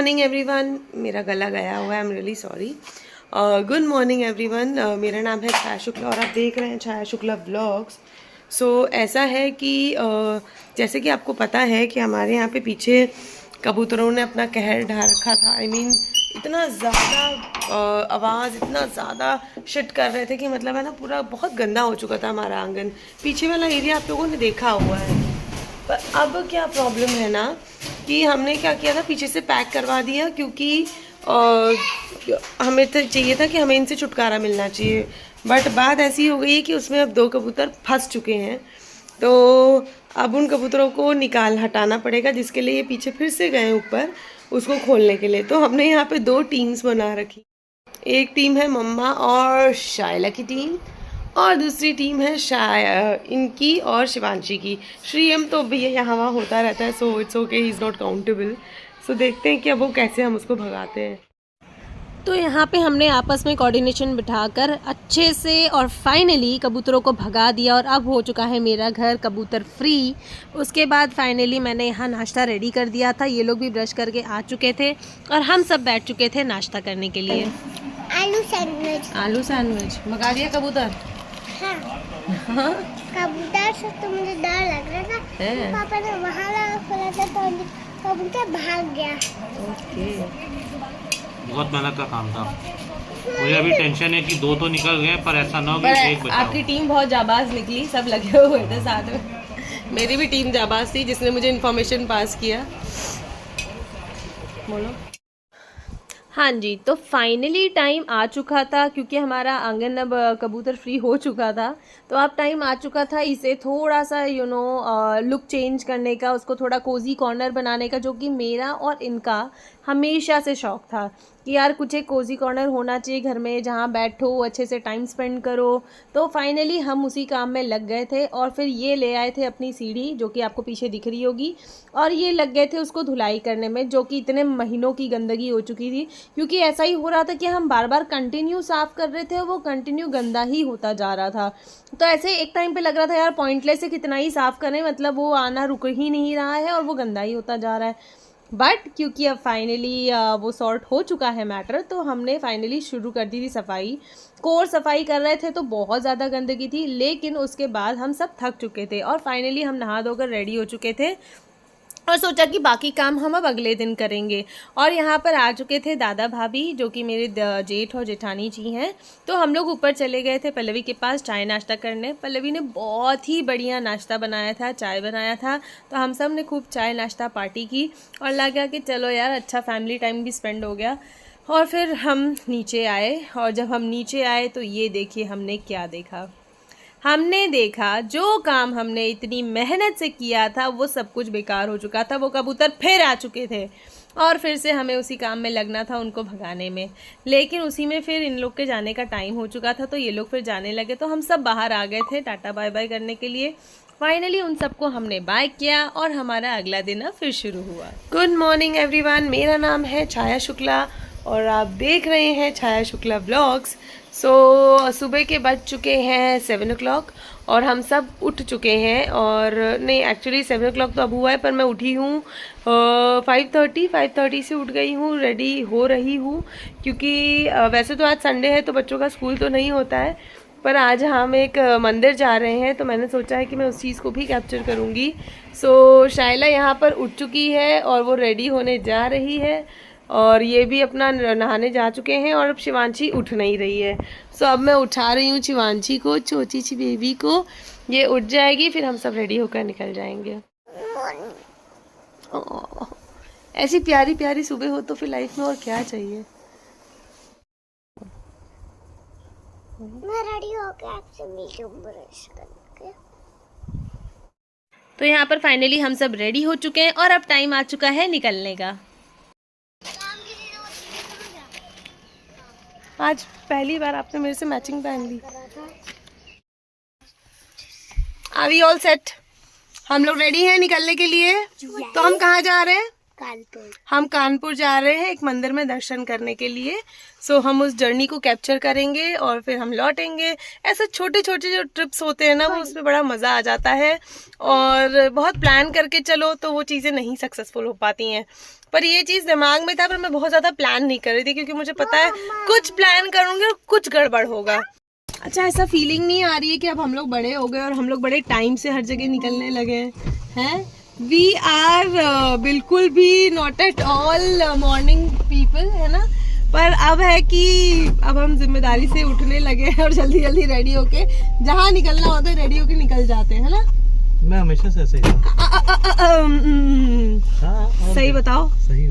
Morning everyone. मेरा गला गया हुआ है, I am really sorry. Good morning everyone. मेरा नाम है छाया शुक्ला और आप देख रहे हैं छाया शुक्ला व्लॉग्स। सो ऐसा है कि जैसे कि आपको पता है कि हमारे यहाँ पे पीछे कबूतरों ने अपना कहर ढा रखा था। आई मीन इतना ज़्यादा आवाज़, इतना ज़्यादा शिट कर रहे थे कि मतलब है ना, पूरा बहुत गंदा हो चुका था हमारा आंगन। पीछे वाला एरिया आप लोगों ने देखा हुआ है। पर अब क्या प्रॉब्लम है ना कि हमने क्या किया था, पीछे से पैक करवा दिया, क्योंकि हमें तो चाहिए था कि हमें इनसे छुटकारा मिलना चाहिए। बट बात ऐसी हो गई है कि उसमें अब 2 कबूतर फंस चुके हैं, तो अब उन कबूतरों को हटाना पड़ेगा, जिसके लिए ये पीछे फिर से गए ऊपर उसको खोलने के लिए। तो हमने यहाँ पे 2 टीम्स बना रखी। एक टीम है मम्मा और शायला की टीम, और दूसरी टीम है इनकी और शिवांशी की। श्रीयम तो भैया यहाँ वहाँ होता रहता है, so it's okay, he is not countable. So देखते हैं कि अब वो कैसे हम उसको भगाते हैं। तो यहाँ पे हमने आपस में कोऑर्डिनेशन बिठाकर अच्छे से और फाइनली कबूतरों को भगा दिया और अब हो चुका है मेरा घर कबूतर फ्री। उसके बाद फाइनली मैंने यहाँ नाश्ता रेडी कर दिया था। ये लोग भी ब्रश करके आ चुके थे और हम सब बैठ चुके थे नाश्ता करने के लिए। आलू सैंडविच। आलू सैंडविच भगा दिया कबूतर। हाँ। हाँ? कबूतर से तो मुझे डर लग रहा था, तो पापा ने वहाँ लगा खोला था तो कबूतर भाग गया। ओके। बहुत मेहनत का काम था। मुझे अभी टेंशन है कि 2 तो निकल गए, पर ऐसा ना हो कि एक बचा। आपकी टीम बहुत जाबाज निकली, सब लगे हुए थे साथ में। मेरी भी टीम जाबाज थी जिसने मुझे इन्फॉर्मेशन पास किया। बोलो। हाँ जी, तो फाइनली टाइम आ चुका था, क्योंकि हमारा आंगन अब कबूतर फ्री हो चुका था। तो अब टाइम आ चुका था इसे थोड़ा सा लुक चेंज करने का, उसको थोड़ा कोजी कॉर्नर बनाने का, जो कि मेरा और इनका हमेशा से शौक़ था कि यार कुछ एक कोजी कॉर्नर होना चाहिए घर में, जहाँ बैठो अच्छे से टाइम स्पेंड करो। तो फाइनली हम उसी काम में लग गए थे और फिर ये ले आए थे अपनी सीढ़ी, जो कि आपको पीछे दिख रही होगी, और ये लग गए थे उसको धुलाई करने में, जो कि इतने महीनों की गंदगी हो चुकी थी। क्योंकि ऐसा ही हो रहा था कि हम बार बार कंटिन्यू साफ़ कर रहे थे और वो कंटिन्यू गंदा ही होता जा रहा था। तो ऐसे एक टाइम पे लग रहा था यार पॉइंटलेस है, कितना ही साफ़ करें, मतलब वो आना रुक ही नहीं रहा है और वो गंदा ही होता जा रहा है। बट क्योंकि अब फाइनली वो सॉर्ट हो चुका है मैटर, तो हमने फाइनली शुरू कर दी थी सफाई। कोर सफाई कर रहे थे तो बहुत ज़्यादा गंदगी थी, लेकिन उसके बाद हम सब थक चुके थे और फाइनली हम नहा धोकर रेडी हो चुके थे और सोचा कि बाकी काम हम अब अगले दिन करेंगे। और यहाँ पर आ चुके थे दादा भाभी, जो कि मेरे जेठ और जेठानी जी हैं। तो हम लोग ऊपर चले गए थे पल्लवी के पास चाय नाश्ता करने। पल्लवी ने बहुत ही बढ़िया नाश्ता बनाया था, चाय बनाया था, तो हम सब ने खूब चाय नाश्ता पार्टी की और लगा कि चलो यार अच्छा फैमिली टाइम भी स्पेंड हो गया। और फिर हम नीचे आए, और जब हम नीचे आए तो ये देखिए हमने क्या देखा। हमने देखा जो काम हमने इतनी मेहनत से किया था वो सब कुछ बेकार हो चुका था। वो कबूतर फिर आ चुके थे और फिर से हमें उसी काम में लगना था, उनको भगाने में। लेकिन उसी में फिर इन लोग के जाने का टाइम हो चुका था, तो ये लोग फिर जाने लगे, तो हम सब बाहर आ गए थे टाटा बाय बाय करने के लिए। फाइनली उन सबको हमने बाय किया और हमारा अगला दिन अब फिर शुरू हुआ। Good morning everyone. मेरा नाम है छाया शुक्ला और आप देख रहे हैं छाया शुक्ला व्लॉग्स। सो सुबह के बज चुके हैं 7 o'clock और हम सब उठ चुके हैं। और नहीं, एक्चुअली 7 o'clock तो अब हुआ है, पर मैं उठी हूँ 5:30 से उठ गई हूँ, रेडी हो रही हूँ, क्योंकि वैसे तो आज संडे है तो बच्चों का स्कूल तो नहीं होता है, पर आज हम एक मंदिर जा रहे हैं, तो मैंने सोचा है कि मैं उस चीज़ को भी कैप्चर करूँगी। सो शायला यहाँ पर उठ चुकी है और वो रेडी होने जा रही है, और ये भी अपना नहाने जा चुके हैं, और अब शिवांशी उठ नहीं रही है। सो अब मैं उठा रही हूँ शिवांशी को, छोटी सी बेबी को। ये उठ जाएगी, फिर हम सब रेडी होकर निकल जाएंगे। ऐसी प्यारी प्यारी सुबह हो तो फिर लाइफ में और क्या चाहिए। मैं रेडी हो गया, आपसे मिलूं ब्रश करके। तो यहाँ पर फाइनली हम सब रेडी हो चुके हैं और अब टाइम आ चुका है निकलने का। आज पहली बार आपने मेरे से मैचिंग पहन ली। Are we all set? हम लोग रेडी हैं निकलने के लिए। तो हम कहाँ जा रहे हैं? कानपुर। हम कानपुर जा रहे हैं एक मंदिर में दर्शन करने के लिए। सो हम उस जर्नी को कैप्चर करेंगे और फिर हम लौटेंगे। ऐसे छोटे छोटे जो ट्रिप्स होते हैं ना, वो उसमें बड़ा मज़ा आ जाता है। और बहुत प्लान करके चलो तो वो चीज़ें नहीं सक्सेसफुल हो पाती हैं। पर ये चीज़ दिमाग में था, पर मैं बहुत ज़्यादा प्लान नहीं कर रही थी, क्योंकि मुझे पता है कुछ प्लान करूँगी और कुछ गड़बड़ होगा। अच्छा, ऐसा फीलिंग नहीं आ रही है कि अब हम लोग बड़े हो गए और हम लोग बड़े टाइम से हर जगह निकलने लगे हैं? वी आर बिल्कुल भी not at all morning people, है ना। पर अब है कि अब हम जिम्मेदारी से उठने लगे हैं और जल्दी जल्दी रेडी होके जहाँ निकलना होता है रेडी होके निकल जाते हैं, है ना। मैं हमेशा से ऐसे ही हूँ। सही बताओ। सही है।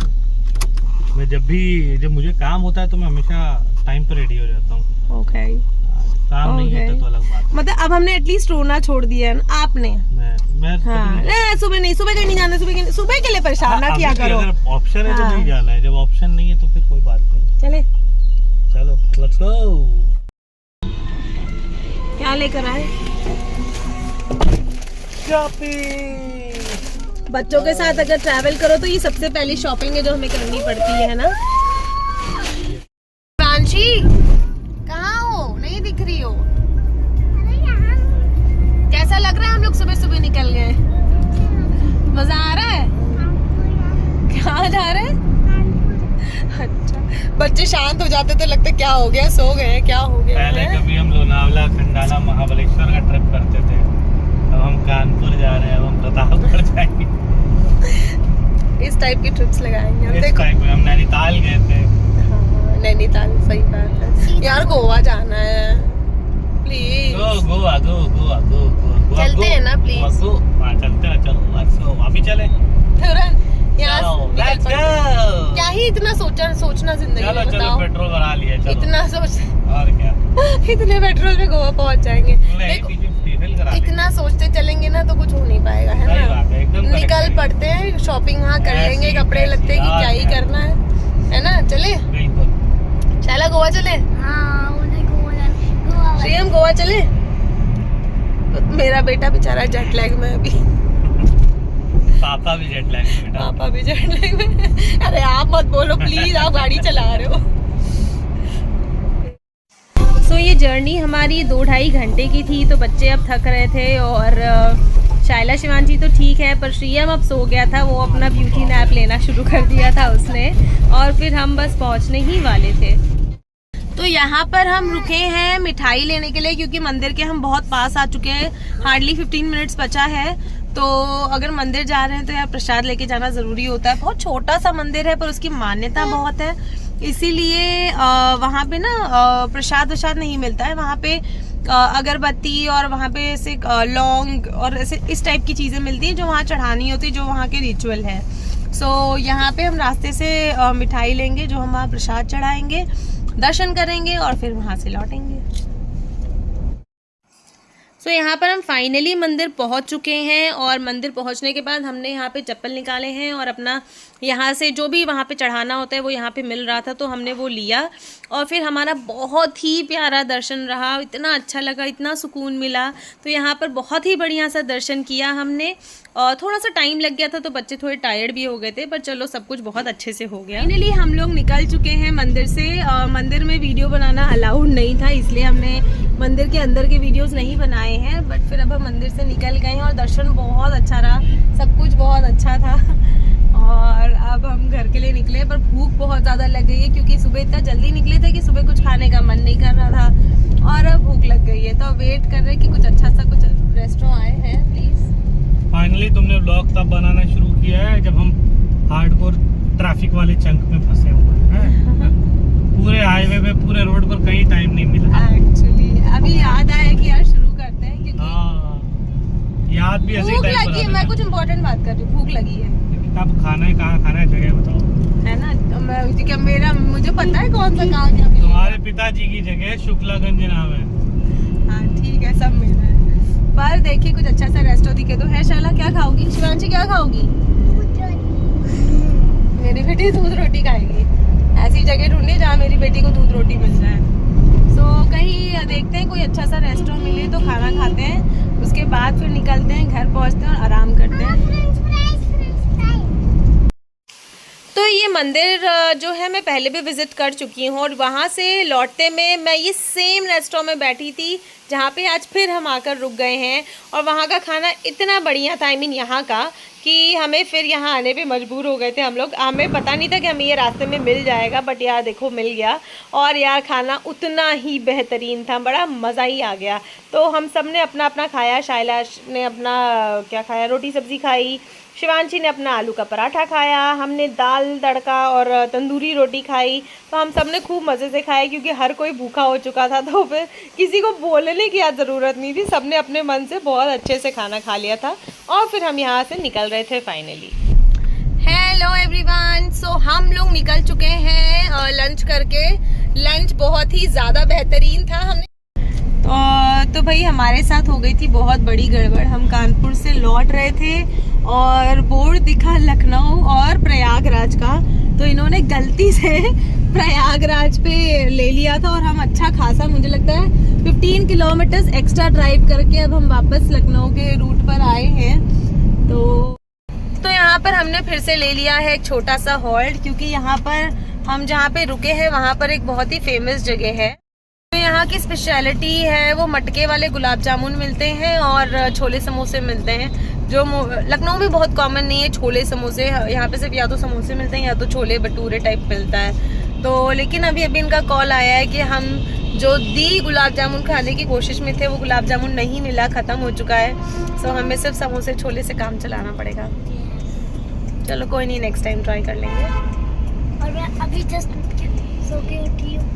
मैं जब मुझे काम होता है तो मैं हमेशा टाइम पे रेडी हो जाता हूँ। ओके। काम नहीं होता तो अलग बात है। मतलब अब हमने एटलीस्ट रोना छोड़ दिया है ना, आपने। मैं हाँ, सुबह नहीं, सुबह कहीं नहीं जाना, सुबह के लिए परेशान ना किया करो। अगर ऑप्शन है तो नहीं जाना है, जब ऑप्शन नहीं है तो फिर कोई बात नहीं। चलो लेट्स गो। क्या लेकर आए? शॉपिंग। बच्चों के साथ अगर ट्रैवल करो तो ये सबसे पहली शॉपिंग है जो हमें करनी पड़ती है ना। प्रांशी, कहाँ हो? नहीं दिख रही हो? कैसा लग रहा है? हम लोग सुबह सुबह निकल गए, मजा आ रहा है? कहाँ जा रहे हैं? अच्छा, बच्चे शांत हो जाते तो लगता क्या हो गया, सो गए, क्या हो गया। पहले कभी हम लोनावला, खंडाला, महाबलेश्वर का ट्रिप करते थे, अब हम कानपुर जा रहे हैं, अब हम प्रतापगढ़ जाएंगे। इस टाइप की ट्रिप्स लगाएंगे हम। देखो हम नैनीताल गए थे। हाँ, नैनीताल, सही बात है यार। गोवा जाना है, प्लीज। गोवा चलते हैं ना, प्लीज। चलते हैं, चलो अभी चले तुरंत। क्या ही इतना सोचना जिंदगी में, बताओ। पेट्रोल भरा लिया, चलो। इतना सोच और क्या इतने पेट्रोल में गोवा पहुंच जाएंगे। इतना सोचते चलेंगे ना तो कुछ हो नहीं पाएगा, है ना। निकल पड़ते हैं, शॉपिंग वहाँ कर लेंगे, कपड़े लगते की क्या ही करना है ना। चले, शाला गोवा चले। श्रीयम गोवा चले। मेरा बेटा बेचारा जेट लैग में अभी। पापा भी जेट लैग में। अरे आप मत बोलो प्लीज, आप गाड़ी चला रहे हो। सो ये जर्नी हमारी 2-2.5 घंटे की थी, तो बच्चे अब थक रहे थे और शाइला शिवांशी तो ठीक है, पर श्रीयम अब सो गया था। वो अपना ब्यूटी नैप लेना शुरू कर दिया था उसने, और फिर हम बस पहुंचने ही वाले थे। तो यहाँ पर हम रुके हैं मिठाई लेने के लिए, क्योंकि मंदिर के हम बहुत पास आ चुके हैं, हार्डली 15 मिनट्स बचा है। तो अगर मंदिर जा रहे हैं तो यार प्रसाद लेके जाना ज़रूरी होता है। बहुत छोटा सा मंदिर है पर उसकी मान्यता बहुत है, इसीलिए वहाँ पे ना प्रसाद वसाद नहीं मिलता है। वहाँ पे अगरबत्ती और वहाँ पे ऐसे लौंग और ऐसे इस टाइप की चीज़ें मिलती हैं जो वहाँ चढ़ानी होती है, जो वहाँ के रिचुअल है। सो यहाँ पे हम रास्ते से मिठाई लेंगे, जो हम वहाँ प्रसाद चढ़ाएंगे, दर्शन करेंगे और फिर वहाँ से लौटेंगे। सो यहाँ पर हम फाइनली मंदिर पहुँच चुके हैं, और मंदिर पहुँचने के बाद हमने यहाँ पे चप्पल निकाले हैं और अपना यहाँ से जो भी वहाँ पे चढ़ाना होता है वो यहाँ पे मिल रहा था, तो हमने वो लिया। और फिर हमारा बहुत ही प्यारा दर्शन रहा, इतना अच्छा लगा, इतना सुकून मिला। तो यहाँ पर बहुत ही बढ़िया सा दर्शन किया हमने, और थोड़ा सा टाइम लग गया था तो बच्चे थोड़े टायर्ड भी हो गए थे, पर चलो सब कुछ बहुत अच्छे से हो गया। फाइनली हम लोग निकल चुके हैं मंदिर से। मंदिर में वीडियो बनाना अलाउड नहीं था, इसलिए हमने मंदिर के अंदर के वीडियोस नहीं बनाए हैं, बट फिर अब हम मंदिर से निकल गए हैं और दर्शन बहुत अच्छा रहा, सब कुछ बहुत अच्छा था। और अब हम घर के लिए निकले, पर भूख बहुत ज़्यादा लग गई है, क्योंकि सुबह इतना जल्दी निकले थे कि सुबह कुछ खाने का मन नहीं कर रहा था, और अब भूख लग गई है। तो वेट कर रहे हैं कि कुछ अच्छा सा कुछ रेस्टोरेंट आए हैं प्लीज़। फाइनली तुमने व्लॉग तब बनाना शुरू किया है जब हम हार्डकोर ट्रैफिक वाले चंक में फंसे हुए हैं। पूरे हाईवे पे, पूरे रोड पर कहीं टाइम नहीं मिला। एक्चुअली अभी याद आया कि यार शुरू करते हैं, क्योंकि याद भी ऐसे भूख लगी है। मैं कुछ इम्पोर्टेंट बात कर रही हूँ, भूख लगी है। कब खाना है, कहाँ खाना है, जगह बताओ, है ना। क्या मुझे पता है कौन सा कहाँ क्या। तुम्हारे पिताजी की जगह शुक्लागंज नाम है। हाँ ठीक है, सब मिल रहा है, पर देखिए कुछ अच्छा सा रेस्टोरेंट दिखे तो है। शाला क्या खाओगी? शिवांशी क्या खाओगी? मेरी बेटी दूध रोटी खाएगी। ऐसी जगह ढूंढनी जहाँ मेरी बेटी को दूध रोटी मिल जाए। सो कहीं देखते हैं कोई अच्छा सा रेस्टोरेंट मिले तो खाना खाते हैं, उसके बाद फिर निकलते हैं, घर पहुँचते हैं और आराम करते हैं। ये मंदिर जो है मैं पहले भी विज़िट कर चुकी हूँ और वहाँ से लौटते में मैं ये सेम रेस्टोरेंट में बैठी थी जहाँ पे आज फिर हम आकर रुक गए हैं। और वहाँ का खाना इतना बढ़िया था, आई मीन यहाँ का, कि हमें फिर यहाँ आने पे मजबूर हो गए थे हम लोग। हमें पता नहीं था कि हमें ये रास्ते में मिल जाएगा, बट यार देखो मिल गया। और यार खाना उतना ही बेहतरीन था, बड़ा मज़ा ही आ गया। तो हम सब ने अपना अपना खाया। शैलाश ने अपना क्या खाया, रोटी सब्ज़ी खाई। शिवांशी ने अपना आलू का पराठा खाया। हमने दाल तड़का और तंदूरी रोटी खाई। तो हम सब ने खूब मज़े से खाया क्योंकि हर कोई भूखा हो चुका था। तो फिर किसी को बोलने की ज़रूरत नहीं थी, सब ने अपने मन से बहुत अच्छे से खाना खा लिया था। और फिर हम यहाँ से निकल रहे थे फाइनली। हेलो एवरीवन, सो हम लोग निकल चुके हैं लंच करके। लंच बहुत ही ज़्यादा बेहतरीन था। हमने तो भाई हमारे साथ हो गई थी बहुत बड़ी गड़बड़। हम कानपुर से लौट रहे थे और बोर्ड दिखा लखनऊ और प्रयागराज का, तो इन्होंने गलती से प्रयागराज पे ले लिया था। और हम अच्छा खासा, मुझे लगता है 15 किलोमीटर एक्स्ट्रा ड्राइव करके अब हम वापस लखनऊ के रूट पर आए हैं। तो यहाँ पर हमने फिर से ले लिया है एक छोटा सा हॉल्ट, क्योंकि यहाँ पर हम जहाँ पे रुके हैं वहाँ पर एक बहुत ही फेमस जगह है। तो यहाँ की स्पेशलिटी है वो मटके वाले गुलाब जामुन मिलते हैं और छोले समोसे मिलते हैं, जो लखनऊ में बहुत कॉमन नहीं है। छोले समोसे यहाँ पे सिर्फ या तो समोसे मिलते हैं या तो छोले भटूरे टाइप मिलता है। तो लेकिन अभी इनका कॉल आया है कि हम जो गुलाब जामुन खाने की कोशिश में थे वो गुलाब जामुन नहीं मिला, ख़त्म हो चुका है। सो हमें सिर्फ समोसे छोले से काम चलाना पड़ेगा। चलो कोई नहीं, नेक्स्ट टाइम ट्राई कर लेंगे। और मैं अभी जस्ट सो के उठी हूँ।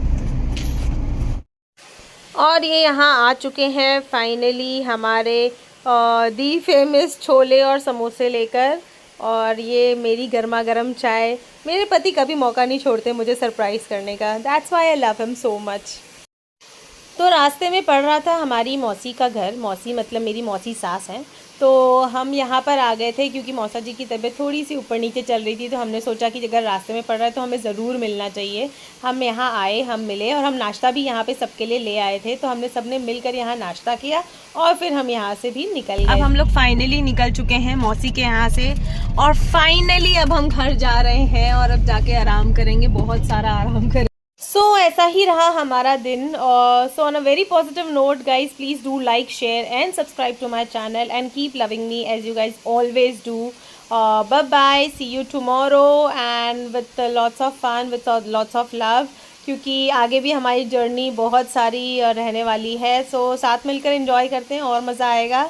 और ये यहाँ आ चुके हैं फाइनली हमारे दी फेमस छोले और समोसे लेकर। और ये मेरी गर्मा गर्म चाय। मेरे पति कभी मौका नहीं छोड़ते मुझे सरप्राइज़ करने का। That's why I love him so much. तो रास्ते में पड़ रहा था हमारी मौसी का घर। मौसी मतलब मेरी मौसी सास हैं। तो हम यहाँ पर आ गए थे क्योंकि मौसा जी की तबीयत थोड़ी सी ऊपर नीचे चल रही थी। तो हमने सोचा कि अगर रास्ते में पड़ रहा है तो हमें ज़रूर मिलना चाहिए। हम यहाँ आए, हम मिले और हम नाश्ता भी यहाँ पे सबके लिए ले आए थे। तो हमने सबने मिलकर यहाँ नाश्ता किया और फिर हम यहाँ से भी निकल गए। अब हम लोग फाइनली निकल चुके हैं मौसी के यहाँ से और फाइनली अब हम घर जा रहे हैं और अब जाके आराम करेंगे, बहुत सारा आराम करेंगे। सो ऐसा ही रहा हमारा दिन। So on a very positive note guys, please do like, share and subscribe to my channel and keep loving me as you guys always do. Bye bye, see you tomorrow and with lots of fun, with lots of love, क्योंकि आगे भी हमारी journey बहुत सारी रहने वाली है। सो साथ मिलकर एंजॉय करते हैं और मज़ा आएगा।